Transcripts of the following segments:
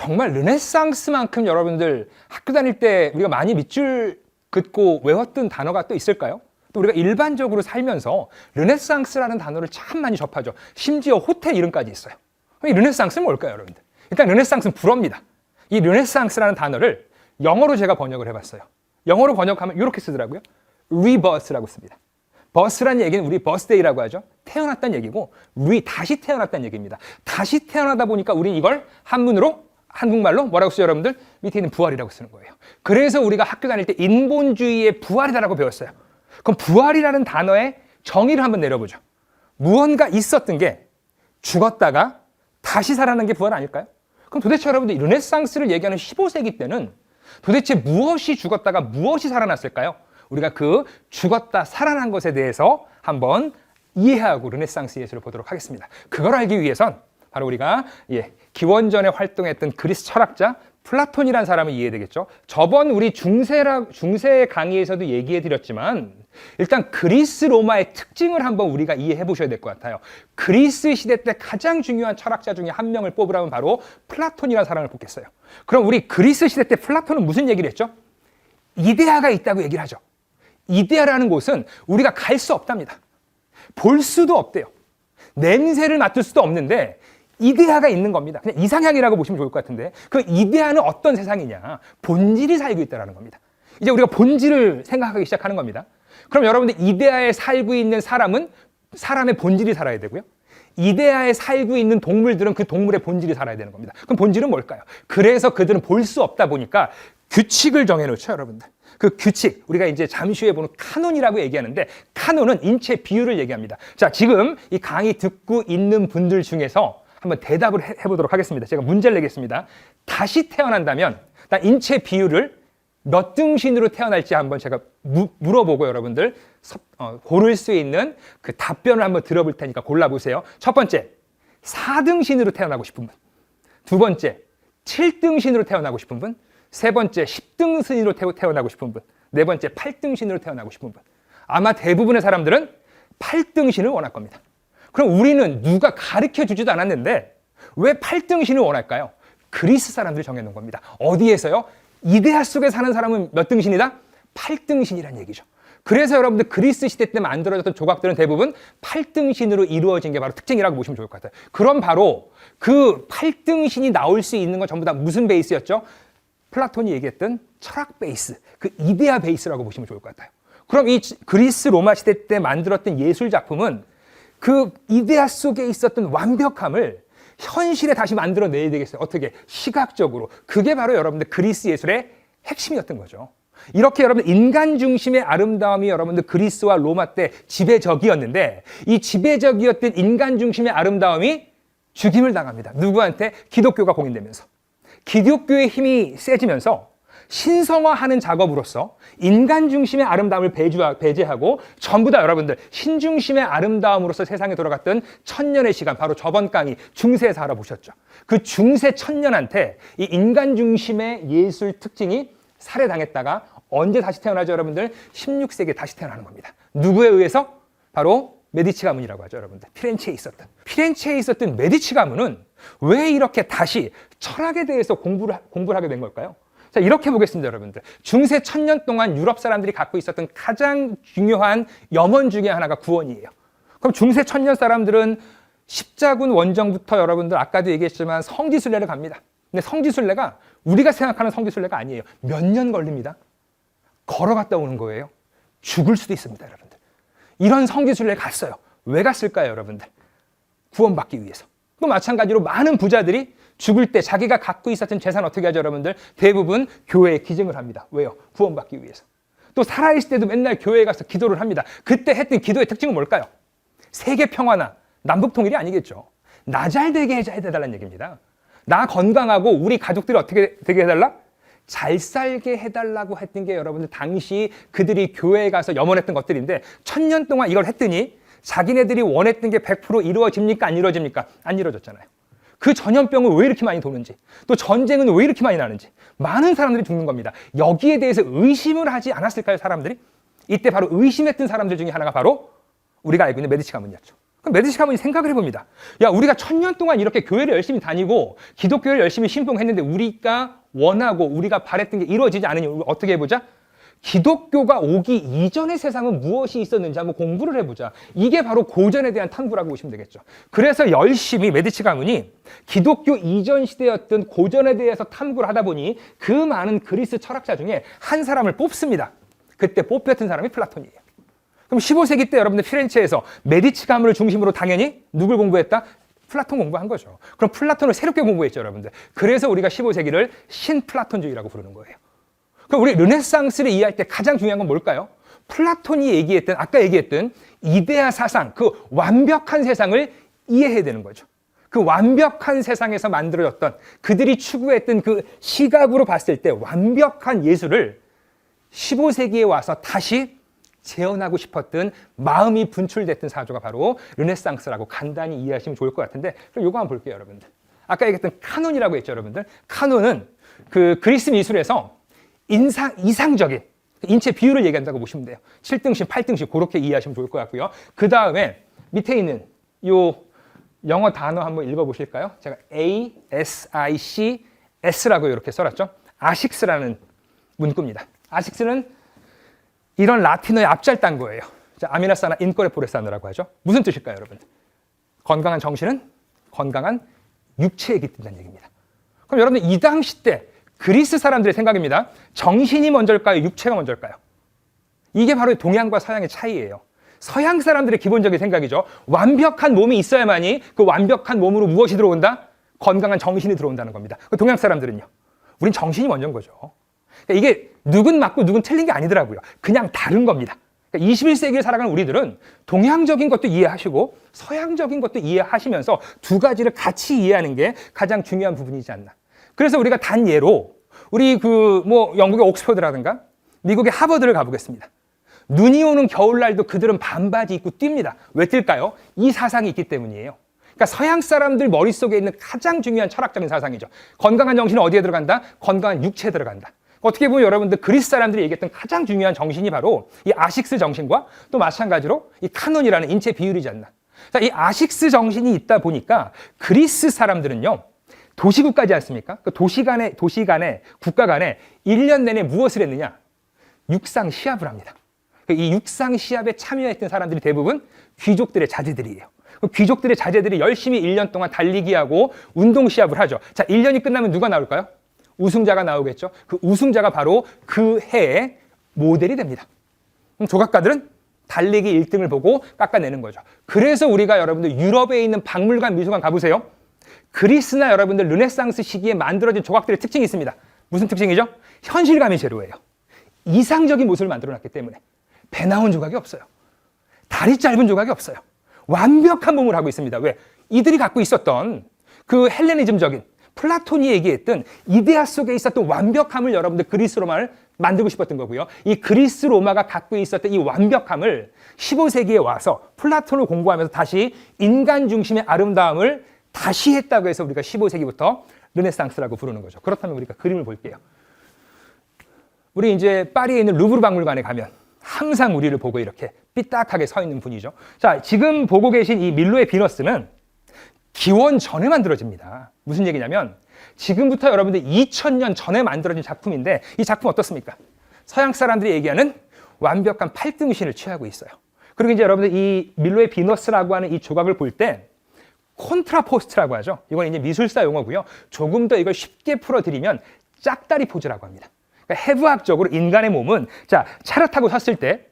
정말 르네상스만큼 여러분들 학교 다닐 때 우리가 많이 밑줄 긋고 외웠던 단어가 또 있을까요? 또 우리가 일반적으로 살면서 르네상스라는 단어를 참 많이 접하죠. 심지어 호텔 이름까지 있어요. 이 르네상스는 뭘까요, 여러분들? 일단 르네상스는 불어입니다. 이 르네상스라는 단어를 영어로 제가 번역을 해봤어요. 영어로 번역하면 이렇게 쓰더라고요. rebirth라고 씁니다. 버스라는 얘기는 우리 버스데이라고 하죠. 태어났다는 얘기고 다시 태어났다는 얘기입니다. 다시 태어나다 보니까 우린 이걸 한국말로 뭐라고 쓰죠, 여러분들? 밑에 있는 부활이라고 쓰는 거예요. 그래서 우리가 학교 다닐 때 인본주의의 부활이다라고 배웠어요. 그럼 부활이라는 단어의 정의를 한번 내려보죠. 무언가 있었던 게 죽었다가 다시 살아난 게 부활 아닐까요? 그럼 도대체 여러분들 르네상스를 얘기하는 15세기 때는 도대체 무엇이 죽었다가 무엇이 살아났을까요? 우리가 그 죽었다 살아난 것에 대해서 한번 이해하고 르네상스 예술을 보도록 하겠습니다. 그걸 알기 위해선 바로 우리가 기원전에 활동했던 그리스 철학자 플라톤이라는 사람을 이해해야 되겠죠. 저번 우리 중세 강의에서도 얘기해 드렸지만 일단 그리스 로마의 특징을 한번 우리가 이해해 보셔야 될 것 같아요. 그리스 시대 때 가장 중요한 철학자 중에 한 명을 뽑으라면 바로 플라톤이라는 사람을 뽑겠어요. 그럼 우리 그리스 시대 때 플라톤은 무슨 얘기를 했죠? 이데아가 있다고 얘기를 하죠. 이데아라는 곳은 우리가 갈 수 없답니다. 볼 수도 없대요. 냄새를 맡을 수도 없는데 이데아가 있는 겁니다. 그냥 이상향이라고 보시면 좋을 것 같은데 그 이데아는 어떤 세상이냐? 본질이 살고 있다는 겁니다. 이제 우리가 본질을 생각하기 시작하는 겁니다. 그럼 여러분들 이데아에 살고 있는 사람은 사람의 본질이 살아야 되고요. 이데아에 살고 있는 동물들은 그 동물의 본질이 살아야 되는 겁니다. 그럼 본질은 뭘까요? 그래서 그들은 볼 수 없다 보니까 규칙을 정해놓죠, 여러분들. 그 규칙, 우리가 이제 잠시 후에 보는 카논이라고 얘기하는데 카논은 인체 비율을 얘기합니다. 자, 지금 이 강의 듣고 있는 분들 중에서 한번 대답을 해보도록 하겠습니다. 제가 문제를 내겠습니다. 다시 태어난다면 인체 비율을 몇 등신으로 태어날지 한번 제가 물어보고 여러분들 고를 수 있는 그 답변을 한번 들어볼 테니까 골라보세요. 첫 번째, 4등신으로 태어나고 싶은 분. 두 번째, 7등신으로 태어나고 싶은 분. 세 번째, 10등신으로 태어나고 싶은 분. 네 번째, 8등신으로 태어나고 싶은 분. 아마 대부분의 사람들은 8등신을 원할 겁니다. 그럼 우리는 누가 가르쳐 주지도 않았는데 왜 8등신을 원할까요? 그리스 사람들이 정해놓은 겁니다. 어디에서요? 이데아 속에 사는 사람은 몇 등신이다? 8등신이라는 얘기죠. 그래서 여러분들 그리스 시대 때 만들어졌던 조각들은 대부분 8등신으로 이루어진 게 바로 특징이라고 보시면 좋을 것 같아요. 그럼 바로 그 8등신이 나올 수 있는 건 전부 다 무슨 베이스였죠? 플라톤이 얘기했던 철학 베이스, 그 이데아 베이스라고 보시면 좋을 것 같아요. 그럼 이 그리스 로마 시대 때 만들었던 예술 작품은 그 이데아 속에 있었던 완벽함을 현실에 다시 만들어내야 되겠어요. 어떻게? 시각적으로. 그게 바로 여러분들 그리스 예술의 핵심이었던 거죠. 이렇게 여러분 인간 중심의 아름다움이 여러분들 그리스와 로마 때 지배적이었는데 이 지배적이었던 인간 중심의 아름다움이 죽임을 당합니다. 누구한테? 기독교가 공인되면서. 기독교의 힘이 세지면서 신성화하는 작업으로서 인간 중심의 아름다움을 배제하고 전부 다 여러분들 신중심의 아름다움으로서 세상에 돌아갔던 천년의 시간, 바로 저번 강의 중세에서 알아보셨죠. 그 중세 천년한테 이 인간 중심의 예술 특징이 살해당했다가 언제 다시 태어나죠, 여러분들? 16세기에 다시 태어나는 겁니다. 누구에 의해서? 바로 메디치 가문이라고 하죠, 여러분들. 피렌체에 있었던 메디치 가문은 왜 이렇게 다시 철학에 대해서 공부를 하게 된 걸까요? 자, 이렇게 보겠습니다, 여러분들. 중세 1000년 동안 유럽 사람들이 갖고 있었던 가장 중요한 염원 중에 하나가 구원이에요. 그럼 중세 1000년 사람들은 십자군 원정부터 여러분들 아까도 얘기했지만 성지순례를 갑니다. 근데 성지순례가 우리가 생각하는 성지순례가 아니에요. 몇 년 걸립니다. 걸어갔다 오는 거예요. 죽을 수도 있습니다, 여러분들. 이런 성지순례를 갔어요. 왜 갔을까요, 여러분들? 구원받기 위해서. 또 마찬가지로 많은 부자들이 죽을 때 자기가 갖고 있었던 재산 어떻게 하죠, 여러분들? 대부분 교회에 기증을 합니다. 왜요? 구원받기 위해서. 또 살아있을 때도 맨날 교회에 가서 기도를 합니다. 그때 했던 기도의 특징은 뭘까요? 세계 평화나 남북 통일이 아니겠죠. 나 잘 되게 해달라는 얘기입니다. 나 건강하고 우리 가족들이 어떻게 되게 해달라? 잘 살게 해달라고 했던 게 여러분들 당시 그들이 교회에 가서 염원했던 것들인데 1000년 동안 이걸 했더니 자기네들이 원했던 게 100% 이루어집니까? 안 이루어집니까? 안 이루어졌잖아요. 그 전염병은 왜 이렇게 많이 도는지, 또 전쟁은 왜 이렇게 많이 나는지, 많은 사람들이 죽는 겁니다. 여기에 대해서 의심을 하지 않았을까요, 사람들이? 이때 바로 의심했던 사람들 중에 하나가 바로 우리가 알고 있는 메디치 가문이었죠. 그럼 메디치 가문이 생각을 해봅니다. 야, 우리가 1000년 동안 이렇게 교회를 열심히 다니고 기독교를 열심히 신봉했는데 우리가 원하고 우리가 바랬던 게 이루어지지 않으니 우리 어떻게 해보자? 기독교가 오기 이전의 세상은 무엇이 있었는지 한번 공부를 해보자. 이게 바로 고전에 대한 탐구라고 보시면 되겠죠. 그래서 열심히 메디치 가문이 기독교 이전 시대였던 고전에 대해서 탐구를 하다 보니 그 많은 그리스 철학자 중에 한 사람을 뽑습니다. 그때 뽑혔던 사람이 플라톤이에요. 그럼 15세기 때 여러분들 피렌체에서 메디치 가문을 중심으로 당연히 누굴 공부했다? 플라톤 공부한 거죠. 그럼 플라톤을 새롭게 공부했죠, 여러분들. 그래서 우리가 15세기를 신플라톤주의라고 부르는 거예요. 그럼 우리 르네상스를 이해할 때 가장 중요한 건 뭘까요? 플라톤이 얘기했던, 아까 얘기했던 이데아 사상, 그 완벽한 세상을 이해해야 되는 거죠. 그 완벽한 세상에서 만들어졌던 그들이 추구했던 그 시각으로 봤을 때 완벽한 예술을 15세기에 와서 다시 재현하고 싶었던 마음이 분출됐던 사조가 바로 르네상스라고 간단히 이해하시면 좋을 것 같은데, 그럼 이거 한번 볼게요, 여러분들. 아까 얘기했던 카논이라고 했죠, 여러분들. 카논은 그 그리스 미술에서 이상적인 인체 비율을 얘기한다고 보시면 돼요. 7등신, 8등신 그렇게 이해하시면 좋을 것 같고요. 그 다음에 밑에 있는 요 영어 단어 한번 읽어보실까요? 제가 ASICS라고 이렇게 써놨죠. 아식스라는 문구입니다. 아식스는 이런 라틴어의 앞잘 딴 거예요. 아미나사나 인코레포레사노라고 하죠. 무슨 뜻일까요, 여러분? 건강한 정신은 건강한 육체에 깃든다는 얘기입니다. 그럼 여러분들 이 당시 때 그리스 사람들의 생각입니다. 정신이 먼저일까요? 육체가 먼저일까요? 이게 바로 동양과 서양의 차이예요. 서양 사람들의 기본적인 생각이죠. 완벽한 몸이 있어야만이 그 완벽한 몸으로 무엇이 들어온다? 건강한 정신이 들어온다는 겁니다. 동양 사람들은요. 우린 정신이 먼저인 거죠. 그러니까 이게 누군 맞고 누군 틀린 게 아니더라고요. 그냥 다른 겁니다. 그러니까 21세기를 살아가는 우리들은 동양적인 것도 이해하시고 서양적인 것도 이해하시면서 두 가지를 같이 이해하는 게 가장 중요한 부분이지 않나. 그래서 우리가 단 예로 우리 영국의 옥스퍼드라든가 미국의 하버드를 가보겠습니다. 눈이 오는 겨울날도 그들은 반바지 입고 뜁니다. 왜 뛸까요? 이 사상이 있기 때문이에요. 그러니까 서양 사람들 머릿속에 있는 가장 중요한 철학적인 사상이죠. 건강한 정신은 어디에 들어간다? 건강한 육체에 들어간다. 어떻게 보면 여러분들 그리스 사람들이 얘기했던 가장 중요한 정신이 바로 이 아식스 정신과 또 마찬가지로 이 카논이라는 인체 비율이지 않나. 자, 이 아식스 정신이 있다 보니까 그리스 사람들은요. 도시국가지 않습니까? 그 도시 간에 국가 간에 1년 내내 무엇을 했느냐? 육상 시합을 합니다. 이 육상 시합에 참여했던 사람들이 대부분 귀족들의 자제들이에요. 귀족들의 자제들이 열심히 1년 동안 달리기하고 운동 시합을 하죠. 자, 1년이 끝나면 누가 나올까요? 우승자가 나오겠죠. 그 우승자가 바로 그 해의 모델이 됩니다. 그럼 조각가들은 달리기 1등을 보고 깎아내는 거죠. 그래서 우리가 여러분들 유럽에 있는 박물관, 미술관 가보세요. 그리스나 여러분들 르네상스 시기에 만들어진 조각들의 특징이 있습니다. 무슨 특징이죠? 현실감이 제로예요. 이상적인 모습을 만들어놨기 때문에 배 나온 조각이 없어요. 다리 짧은 조각이 없어요. 완벽한 몸을 하고 있습니다. 왜? 이들이 갖고 있었던 그 헬레니즘적인 플라톤이 얘기했던 이데아 속에 있었던 완벽함을 여러분들 그리스 로마를 만들고 싶었던 거고요. 이 그리스 로마가 갖고 있었던 이 완벽함을 15세기에 와서 플라톤을 공부하면서 다시 인간 중심의 아름다움을 다시 했다고 해서 우리가 15세기부터 르네상스라고 부르는 거죠. 그렇다면 우리가 그림을 볼게요. 우리 이제 파리에 있는 루브르 박물관에 가면 항상 우리를 보고 이렇게 삐딱하게 서 있는 분이죠. 자, 지금 보고 계신 이 밀로의 비너스는 기원 전에 만들어집니다. 무슨 얘기냐면 지금부터 여러분들 2000년 전에 만들어진 작품인데 이 작품 어떻습니까? 서양 사람들이 얘기하는 완벽한 8등신을 취하고 있어요. 그리고 이제 여러분들 이 밀로의 비너스라고 하는 이 조각을 볼 때 콘트라포스트라고 하죠. 이건 이제 미술사 용어고요. 조금 더 이걸 쉽게 풀어드리면 짝다리 포즈라고 합니다. 그러니까 해부학적으로 인간의 몸은 자, 차를 타고 섰을 때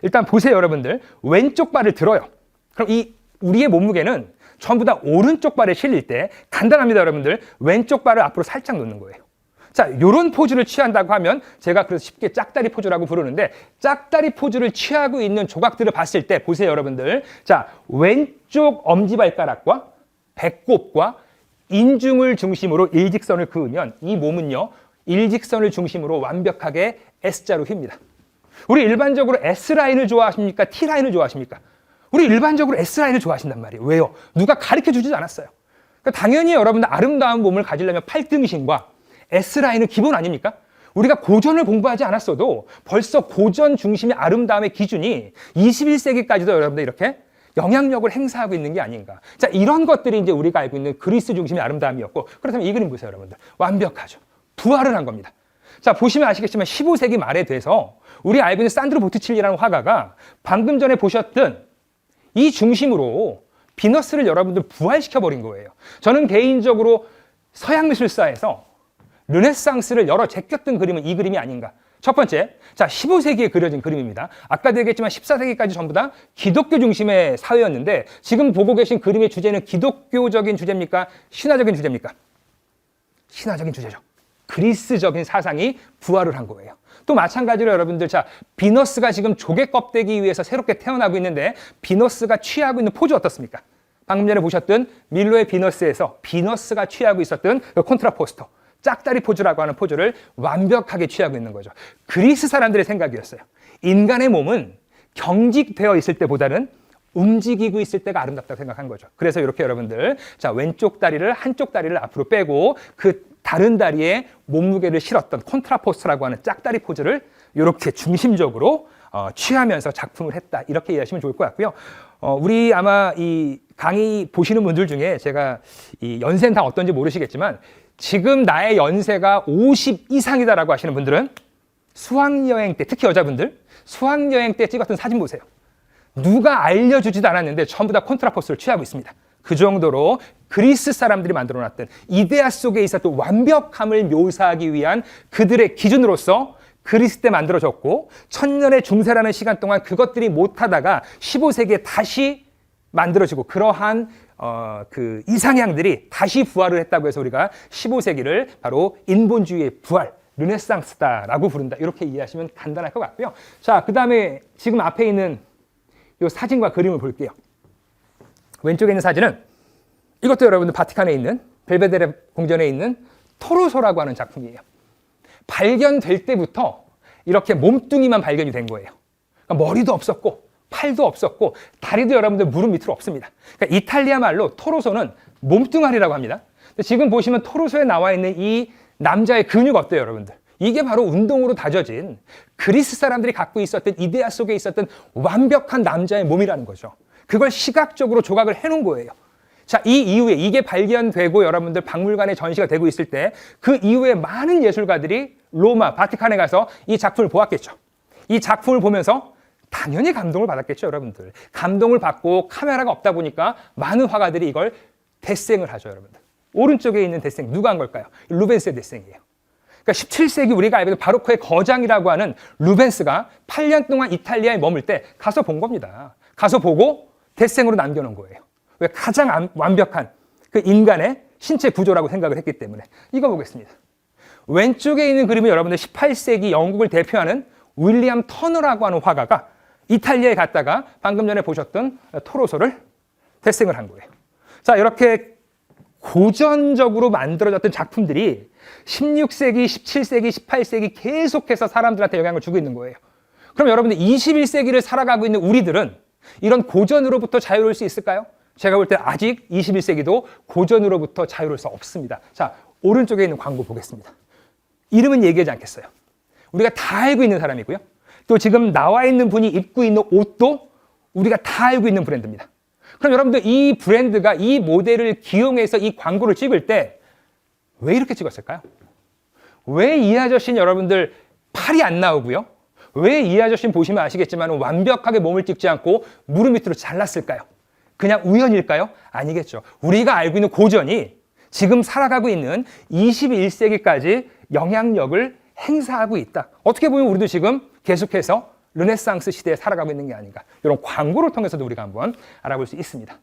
일단 보세요, 여러분들. 왼쪽 발을 들어요. 그럼 이 우리의 몸무게는 전부 다 오른쪽 발에 실릴 때 간단합니다, 여러분들. 왼쪽 발을 앞으로 살짝 놓는 거예요. 자, 이런 포즈를 취한다고 하면 제가 그래서 쉽게 짝다리 포즈라고 부르는데 짝다리 포즈를 취하고 있는 조각들을 봤을 때 보세요, 여러분들. 자, 왼쪽 엄지발가락과 배꼽과 인중을 중심으로 일직선을 그으면 이 몸은요, 일직선을 중심으로 완벽하게 S자로 휩니다. 우리 일반적으로 S라인을 좋아하십니까? T라인을 좋아하십니까? 우리 일반적으로 S라인을 좋아하신단 말이에요. 왜요? 누가 가르쳐 주지 않았어요. 그러니까 당연히 여러분들 아름다운 몸을 가지려면 8등신과 S라인은 기본 아닙니까? 우리가 고전을 공부하지 않았어도 벌써 고전 중심의 아름다움의 기준이 21세기까지도 여러분들 이렇게 영향력을 행사하고 있는 게 아닌가. 자, 이런 것들이 이제 우리가 알고 있는 그리스 중심의 아름다움이었고, 그렇다면 이 그림 보세요, 여러분들. 완벽하죠. 부활을 한 겁니다. 자, 보시면 아시겠지만 15세기 말에 돼서 우리 알고 있는 산드로 보티칠리라는 화가가 방금 전에 보셨던 이 중심으로 비너스를 여러분들 부활시켜버린 거예요. 저는 개인적으로 서양 미술사에서 르네상스를 열어 제꼈던 그림은 이 그림이 아닌가. 첫 번째, 자, 15세기에 그려진 그림입니다. 아까도 얘기했지만 14세기까지 전부 다 기독교 중심의 사회였는데 지금 보고 계신 그림의 주제는 기독교적인 주제입니까? 신화적인 주제입니까? 신화적인 주제죠. 그리스적인 사상이 부활을 한 거예요. 또 마찬가지로 여러분들, 자, 비너스가 지금 조개 껍데기 위에서 새롭게 태어나고 있는데 비너스가 취하고 있는 포즈 어떻습니까? 방금 전에 보셨던 밀로의 비너스에서 비너스가 취하고 있었던 콘트라포스토, 짝다리 포즈라고 하는 포즈를 완벽하게 취하고 있는 거죠. 그리스 사람들의 생각이었어요. 인간의 몸은 경직되어 있을 때보다는 움직이고 있을 때가 아름답다고 생각한 거죠. 그래서 이렇게 여러분들, 자, 왼쪽 다리를, 한쪽 다리를 앞으로 빼고 그 다른 다리에 몸무게를 실었던 콘트라포스라고 하는 짝다리 포즈를 이렇게 중심적으로 취하면서 작품을 했다. 이렇게 이해하시면 좋을 것 같고요. 우리 아마 이 강의 보시는 분들 중에 제가 이 연세는 다 어떤지 모르시겠지만 지금 나의 연세가 50 이상이다라고 하시는 분들은 수학여행 때, 특히 여자분들, 수학여행 때 찍었던 사진 보세요. 누가 알려주지도 않았는데 전부 다 콘트라포스를 취하고 있습니다. 그 정도로 그리스 사람들이 만들어놨던 이데아 속에 있었던 완벽함을 묘사하기 위한 그들의 기준으로서 그리스 때 만들어졌고 1000년의 중세라는 시간 동안 그것들이 못하다가 15세기에 다시 만들어지고 그러한 그 이상향들이 다시 부활을 했다고 해서 우리가 15세기를 바로 인본주의의 부활, 르네상스다라고 부른다. 이렇게 이해하시면 간단할 것 같고요. 자, 그 다음에 지금 앞에 있는 이 사진과 그림을 볼게요. 왼쪽에 있는 사진은 이것도 여러분들 바티칸에 있는 벨베데레 궁전에 있는 토로소라고 하는 작품이에요. 발견될 때부터 이렇게 몸뚱이만 발견이 된 거예요. 그러니까 머리도 없었고 팔도 없었고 다리도 여러분들 무릎 밑으로 없습니다. 그러니까 이탈리아 말로 토로소는 몸뚱아리라고 합니다. 근데 지금 보시면 토로소에 나와 있는 이 남자의 근육 어때요, 여러분들? 이게 바로 운동으로 다져진 그리스 사람들이 갖고 있었던 이데아 속에 있었던 완벽한 남자의 몸이라는 거죠. 그걸 시각적으로 조각을 해놓은 거예요. 자, 이 이후에 이게 발견되고 여러분들 박물관에 전시가 되고 있을 때 그 이후에 많은 예술가들이 로마, 바티칸에 가서 이 작품을 보았겠죠. 이 작품을 보면서 당연히 감동을 받았겠죠, 여러분들. 감동을 받고 카메라가 없다 보니까 많은 화가들이 이걸 데생을 하죠, 여러분들. 오른쪽에 있는 데생, 누가 한 걸까요? 루벤스의 데생이에요. 그러니까 17세기 우리가 알고 있는 바로크의 거장이라고 하는 루벤스가 8년 동안 이탈리아에 머물 때 가서 본 겁니다. 가서 보고 데생으로 남겨놓은 거예요. 왜? 가장 완벽한 그 인간의 신체 구조라고 생각을 했기 때문에. 이거 보겠습니다. 왼쪽에 있는 그림은 여러분들 18세기 영국을 대표하는 윌리엄 터너라고 하는 화가가 이탈리아에 갔다가 방금 전에 보셨던 토로소를 데생을 한 거예요. 자, 이렇게 고전적으로 만들어졌던 작품들이 16세기, 17세기, 18세기 계속해서 사람들한테 영향을 주고 있는 거예요. 그럼 여러분들 21세기를 살아가고 있는 우리들은 이런 고전으로부터 자유로울 수 있을까요? 제가 볼 때 아직 21세기도 고전으로부터 자유로울 수 없습니다. 자, 오른쪽에 있는 광고 보겠습니다. 이름은 얘기하지 않겠어요. 우리가 다 알고 있는 사람이고요. 또 지금 나와 있는 분이 입고 있는 옷도 우리가 다 알고 있는 브랜드입니다. 그럼 여러분들 이 브랜드가 이 모델을 기용해서 이 광고를 찍을 때 왜 이렇게 찍었을까요? 왜 이 아저씨는 여러분들 팔이 안 나오고요? 왜 이 아저씨는 보시면 아시겠지만 완벽하게 몸을 찍지 않고 무릎 밑으로 잘랐을까요? 그냥 우연일까요? 아니겠죠. 우리가 알고 있는 고전이 지금 살아가고 있는 21세기까지 영향력을 행사하고 있다. 어떻게 보면 우리도 지금 계속해서 르네상스 시대에 살아가고 있는 게 아닌가. 이런 광고를 통해서도 우리가 한번 알아볼 수 있습니다.